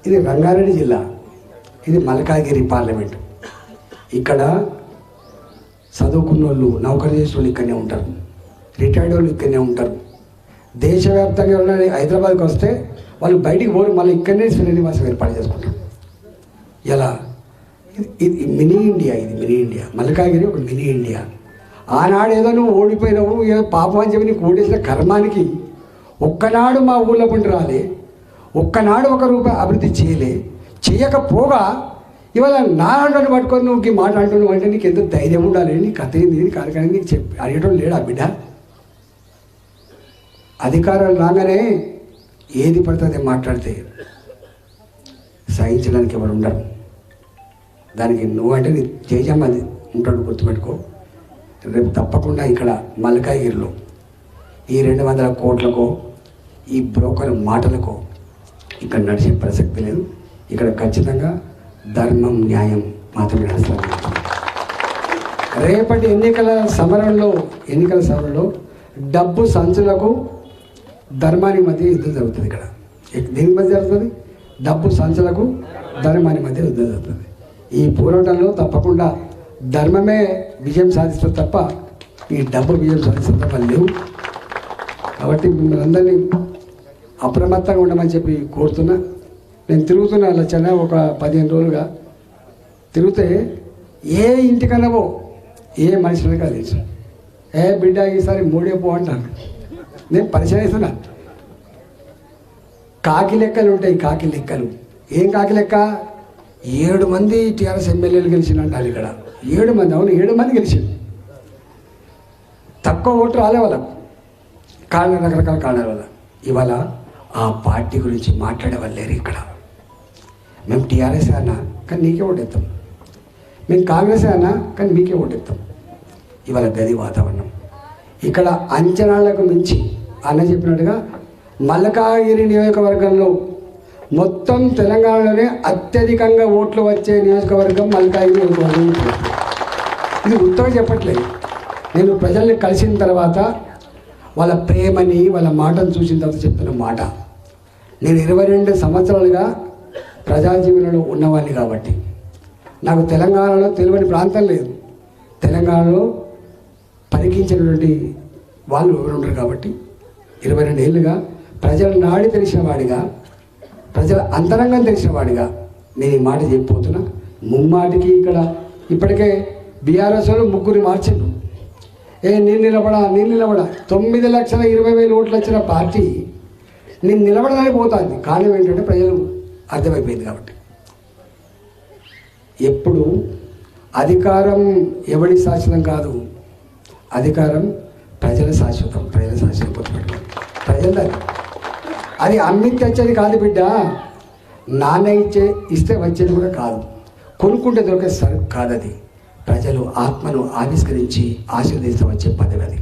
ఇది రంగారెడ్డి జిల్లా, ఇది మల్కాజ్గిరి పార్లమెంట్. ఇక్కడ చదువుకున్న వాళ్ళు, నౌకరీ చేసిన వాళ్ళు ఇక్కడనే ఉంటారు, రిటైర్డ్ వాళ్ళు ఇక్కడనే ఉంటారు. దేశవ్యాప్తంగా ఉన్న హైదరాబాద్కి వస్తే వాళ్ళు బయటికి పోరు, మళ్ళీ ఇక్కడనే శ్రీనివాసం ఏర్పాటు చేసుకుంటారు. ఇలా ఇది మినీ ఇండియా, ఇది మినీ ఇండియా. మల్కాజ్గిరి ఒక మినీ ఇండియా. ఆనాడు ఏదో నువ్వు ఓడిపోయినావు, ఏదో పాపం అని చెప్పి నీకు ఓడేసిన కర్మానికి ఒక్కనాడు మా ఊళ్ళో పండి రాలే, ఒక్కనాడు ₹1 అభివృద్ధి చేయకపోగా ఇవాళ నాన్నను పట్టుకొని నువ్వు మాట అంటున్నావు అంటే నీకు ఎంత ధైర్యం ఉండాలి, నీ కథ ఏంది కార్యక్రమం నీకు చెప్పి అడిగేటోళ్ళు లేడా బిడ్డ? అధికారం రాగానే ఏది పడుతుంది మాట్లాడితే సహించడానికి ఎవరు ఉండరు. దానికి నువ్వంటే నీ జయజమ్మ అది ఉంటాడు, గుర్తుపెట్టుకో. రేపు తప్పకుండా ఇక్కడ మల్కాజ్గిరిలో ఈ 200 కోట్లకో ఈ బ్రోకర్ మాటలకో ఇక్కడ నడిచే ప్రసక్తి లేదు. ఇక్కడ ఖచ్చితంగా ధర్మం, న్యాయం మాత్రమే నడుస్తుంది. రేపటి ఎన్నికల సమరంలో డబ్బు సంచులకు ధర్మానికి మధ్య యుద్ధం జరుగుతుంది. ఇక్కడ దేని మధ్య జరుగుతుంది? డబ్బు సంచులకు ధర్మానికి మధ్య యుద్ధం జరుగుతుంది. ఈ పోరాటంలో తప్పకుండా ధర్మమే విజయం సాధిస్తుంది తప్ప ఈ డబ్బు విజయం సాధిస్తుంది తప్ప లేవు. కాబట్టి మిమ్మల్ని అందరినీ అప్రమత్తంగా ఉండమని చెప్పి కోరుతున్నా. నేను తిరుగుతున్నా లచ్చన్న, ఒక 15 రోజులుగా తిరిగితే ఏ ఇంటికన్నావో ఏ మనిషిని కలిసి బిడ్డ ఈసారి 3 పో అంటాను. నేను పరిచయం చేస్తున్నా. కాకి లెక్కలు ఉంటాయి, కాకి లెక్కలు. ఏం కాకి లెక్క? 7 మంది టీఆర్ఎస్ ఎమ్మెల్యేలు గెలిచినట్టు ఇక్కడ 7 మంది. అవును, 7 మంది గెలిచింది. తక్కువ ఓటు రాలే వాళ్ళకు, కారణాలు, రకరకాల కారణాల వల్ల. ఇవాళ ఆ పార్టీ గురించి మాట్లాడే వాళ్ళు లేరు ఇక్కడ. మేము టీఆర్ఎస్ అన్నా కానీ నీకే ఓటేస్తాం, మేము కాంగ్రెస్ అన్నా కానీ మీకే ఓటేస్తాం. ఇవాళ గది వాతావరణం ఇక్కడ. అంచనాలకు మించి అన్న చెప్పినట్టుగా మల్కాజ్గిరి నియోజకవర్గంలో మొత్తం తెలంగాణలోనే అత్యధికంగా ఓట్లు వచ్చే నియోజకవర్గం మల్కాజ్గిరి నియోజకవర్గం. ఇది ఉత్తరం చెప్పట్లేదు. నేను ప్రజల్ని కలిసిన తర్వాత వాళ్ళ ప్రేమని, వాళ్ళ మాటను చూసిన తర్వాత చెప్తున్న మాట. నేను 22 సంవత్సరాలుగా ప్రజా జీవనంలో ఉన్నవాడిని కాబట్టి నాకు తెలంగాణలో తెలియని ప్రాంతం లేదు. తెలంగాణలో పరికించినటువంటి వాళ్ళు ఎవరు ఉండరు కాబట్టి 22 ఏళ్ళుగా ప్రజల నాడి తెలిసిన వాడిగా, ప్రజల అంతరంగం తెలిసిన వాడిగా నేను ఈ మాట చెప్పిపోతున్నా. ముమ్మాటికి ఇక్కడ ఇప్పటికే బీఆర్ఎస్ వాళ్ళు 3 మార్చిండు. నేను నిలబడా 9,20,000 ఓట్లు వచ్చిన పార్టీ నేను నిలబడడానికి పోతుంది. కారణం ఏంటంటే ప్రజలు అర్థమైపోయింది కాబట్టి. ఎప్పుడు అధికారం ఎవడి శాశ్వతం కాదు, అధికారం ప్రజల శాశ్వతం. ప్రజలది. అది అమ్మి తెచ్చేది కాదు బిడ్డ, నాన్న ఇస్తే వచ్చేది కూడా కాదు, కొనుక్కుంటే దొరికే సరుకు కాదు. అది ప్రజలు ఆత్మను ఆవిష్కరించి ఆశీర్వదిస్తే వచ్చే పదవి అది.